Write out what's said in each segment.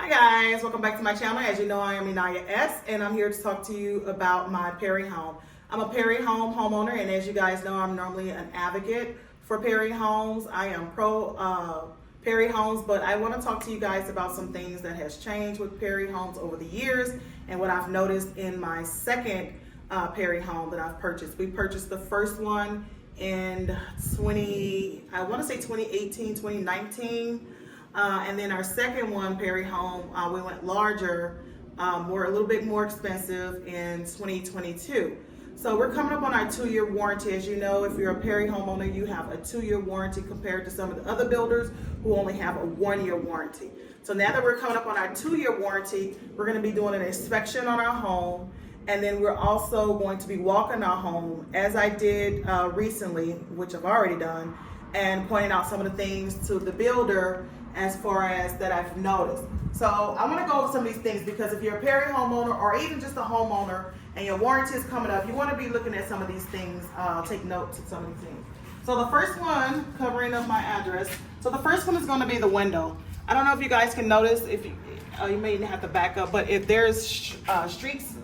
Hi guys, welcome back to my channel. As you know, I am INAYAH.S and I'm here to talk to you about my Perry home. I'm a Perry home homeowner, and as you guys know, I'm normally an advocate for Perry homes. I am pro Perry homes, but I want to talk to you guys about some things that has changed with Perry homes over the years and what I've noticed in my second Perry home that I've purchased. We purchased the first one in 2018, 2019. And then our second one, Perry home, we went larger, a little bit more expensive in 2022. So we're coming up on our 2-year warranty. As you know, if you're a Perry homeowner, you have a 2-year warranty compared to some of the other builders who only have a 1-year warranty. So now that we're coming up on our 2-year warranty, we're going to be doing an inspection on our home. And then we're also going to be walking our home, as I did recently, which I've already done, and pointing out some of the things to the builder as far as that I've noticed. So I want to go over some of these things because if you're a Perry homeowner or even just a homeowner and your warranty is coming up, you want to be looking at some of these things, take notes of some of these things. So the first one, covering up my address, so the first one is going to be the window. I don't know if you guys can notice, if you may have to back up, but if there's streaks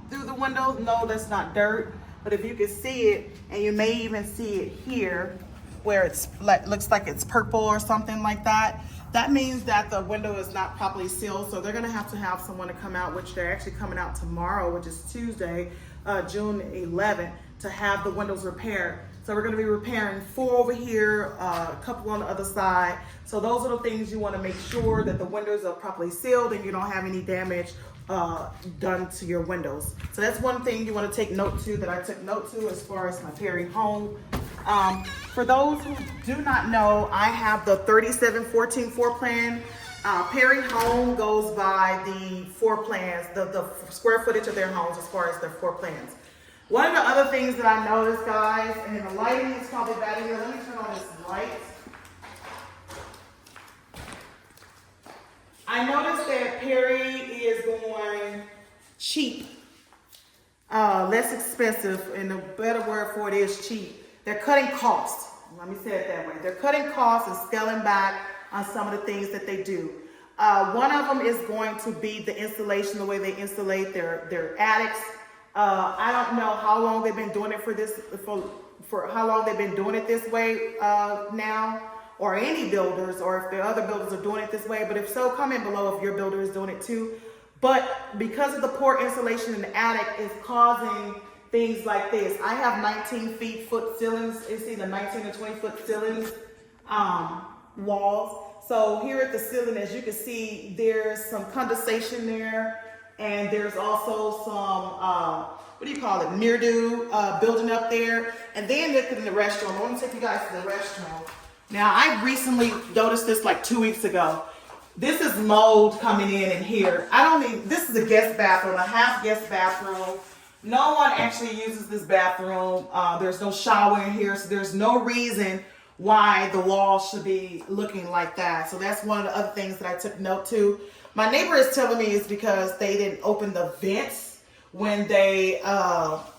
through the window, no, that's not dirt. But if you can see it, and you may even see it here, where it's like looks like it's purple or something like that, that means that the window is not properly sealed. So they're going to have someone to come out, which they're actually coming out tomorrow, which is Tuesday, June 11th, to have the windows repaired. So we're going to be repairing 4 over here, a couple on the other side. So those are the things you want to make sure that the windows are properly sealed and you don't have any damage done to your windows. So that's one thing you want to take note to, that I took note to as far as my Perry home. For those who do not know, I have the 3714 floor plan. Perry home goes by the floor plans, the square footage of their homes as far as their floor plans. One of the other things that I noticed, guys, and the lighting is probably bad in here. Let me turn on this light. I noticed that Perry is going cheap, less expensive, and the better word for it is cheap. They're cutting costs. Let me say it that way. They're cutting costs and scaling back on some of the things that they do. One of them is going to be the installation, the way they insulate their attics. I don't know how long they've been doing it for how long they've been doing it this way now, or any builders, or if the other builders are doing it this way. But if so, comment below if your builder is doing it too. But because of the poor insulation in the attic, is causing things like this. I have 19-foot ceilings. It's either 19 or 20-foot ceilings, walls. So here at the ceiling, as you can see, there's some condensation there, and there's also some, what do you call it, mildew building up there. And then look in the restroom. I want to take you guys to the restroom. Now, I recently noticed this like 2 weeks ago. This is mold coming in here. This is a guest bathroom, a half guest bathroom. No one actually uses this bathroom. There's no shower in here, so there's no reason why the wall should be looking like that. So that's one of the other things that I took note to. My neighbor is telling me it's because they didn't open the vents when they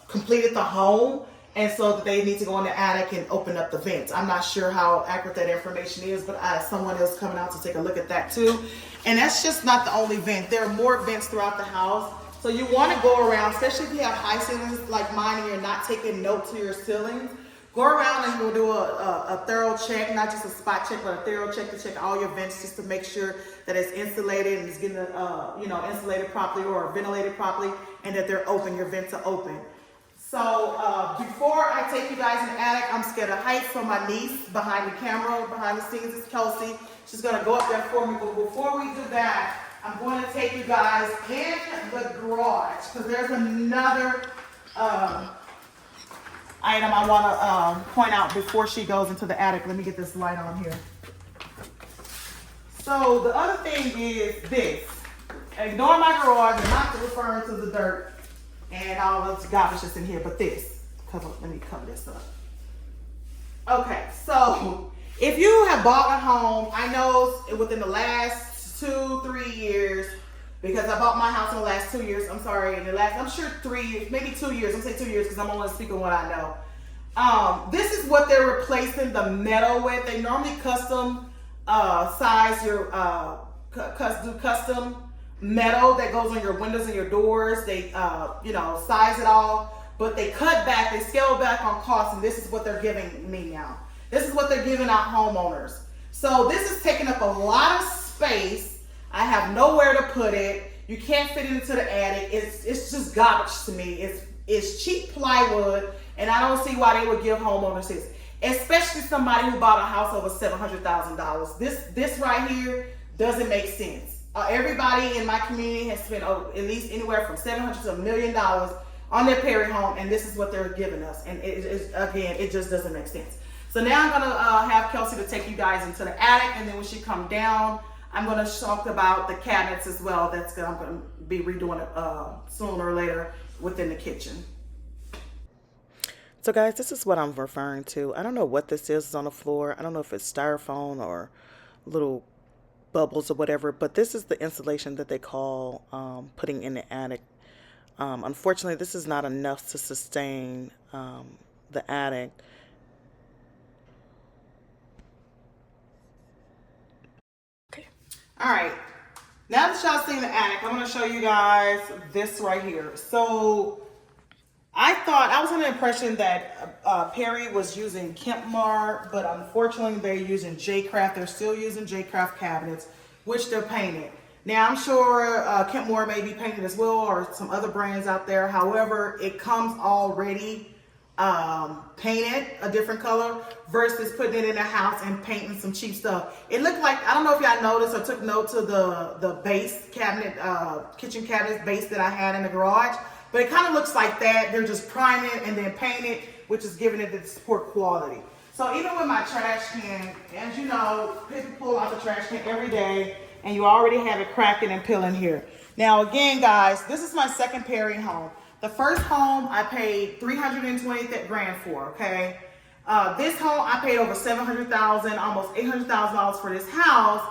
completed the home, and so that they need to go in the attic and open up the vents. I'm not sure how accurate that information is, but someone is coming out to take a look at that too. And that's just not the only vent. There are more vents throughout the house. So you want to go around, especially if you have high ceilings like mine and you're not taking note to your ceilings. Go around and you'll do a thorough check, not just a spot check, but a thorough check to check all your vents, just to make sure that it's insulated and it's getting insulated properly or ventilated properly, and that they're open, your vents are open. So before I take you guys in the attic, I'm scared of heights, so my niece behind the camera, behind the scenes is Kelsey. She's going to go up there for me, but before we do that, I'm going to take you guys in the garage, because there's another item I want to point out before she goes into the attic. Let me get this light on here. So the other thing is this. Ignore my garage. I'm not referring to the dirt and all of the garbage that's in here, but this. Let me cover this up. Okay, so if you have bought a home, I know within the last 2-3 years, because I bought my house in the last 2 years. I'm sorry, I'm sure 3 years, maybe 2 years. I'm saying 2 years because I'm only speaking what I know. This is what they're replacing the metal with. They normally custom size your do custom metal that goes on your windows and your doors. They, you know, size it all, but they cut back, they scale back on cost, and this is what they're giving me now. This is what they're giving out homeowners. So this is taking up a lot of space. I have nowhere to put it. You can't fit it into the attic. It's just garbage to me. It's cheap plywood, and I don't see why they would give homeowners this, especially somebody who bought a house over $700,000. This right here doesn't make sense. Everybody in my community has spent at least anywhere from $700 to $1 million on their Perry home, and this is what they're giving us. And again, it just doesn't make sense. So now I'm gonna have Kelsey to take you guys into the attic, and then when she come down, I'm gonna talk about the cabinets as well. I'm gonna be redoing it sooner or later within the kitchen. So guys, this is what I'm referring to. I don't know what this is on the floor. I don't know if it's styrofoam or little bubbles or whatever, but this is the insulation that they call putting in the attic. Unfortunately, this is not enough to sustain the attic. All right, now that y'all seen the attic, I'm gonna show you guys this right here. So I was under the impression that Perry was using Kempmar, but unfortunately they're using J-Craft. They're still using J-Craft cabinets, which they're painted. Now I'm sure Kempmar may be painted as well, or some other brands out there. However, it comes already painted a different color versus putting it in the house and painting some cheap stuff. It looked like, I don't know if y'all noticed or took note to the base cabinet, kitchen cabinet base that I had in the garage, but it kind of looks like that. They're just priming it and then painting it, which is giving it this poor quality. So even with my trash can, as you know, people pull out the trash can every day, and you already have it cracking and peeling here. Now again, guys, this is my second Perry home. The first home I paid $320,000 for, okay? This home I paid over $700,000, almost $800,000 for this house,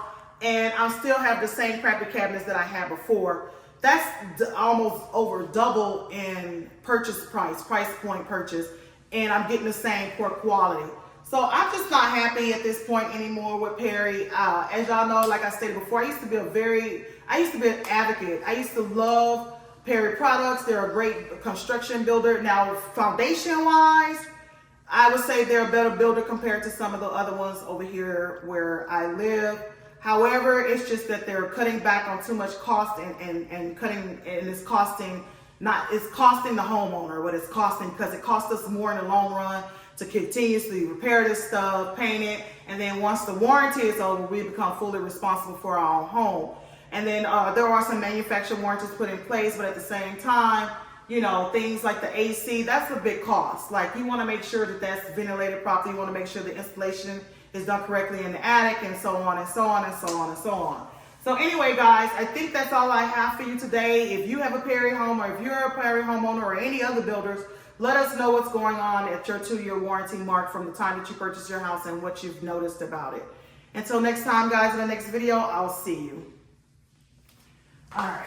and I still have the same crappy cabinets that I had before. That's almost over double in price point purchase, and I'm getting the same poor quality. So I'm just not happy at this point anymore with Perry. As y'all know, like I stated before, I used to be an advocate. I used to love Perry products. They're a great construction builder. Now, foundation wise, I would say they're a better builder compared to some of the other ones over here where I live. However, it's just that they're cutting back on too much cost and it's costing the homeowner what it's costing, because it costs us more in the long run to continuously repair this stuff, paint it, and then once the warranty is over, we become fully responsible for our own home. And then there are some manufacturer warranties put in place, but at the same time, you know, things like the AC, that's a big cost. Like, you want to make sure that that's ventilated properly. You want to make sure the installation is done correctly in the attic, and so on and so on and so on and so on. So anyway, guys, I think that's all I have for you today. If you have a Perry home, or if you're a Perry homeowner, or any other builders, let us know what's going on at your 2-year warranty mark from the time that you purchased your house and what you've noticed about it. Until next time, guys, in the next video, I'll see you. All right.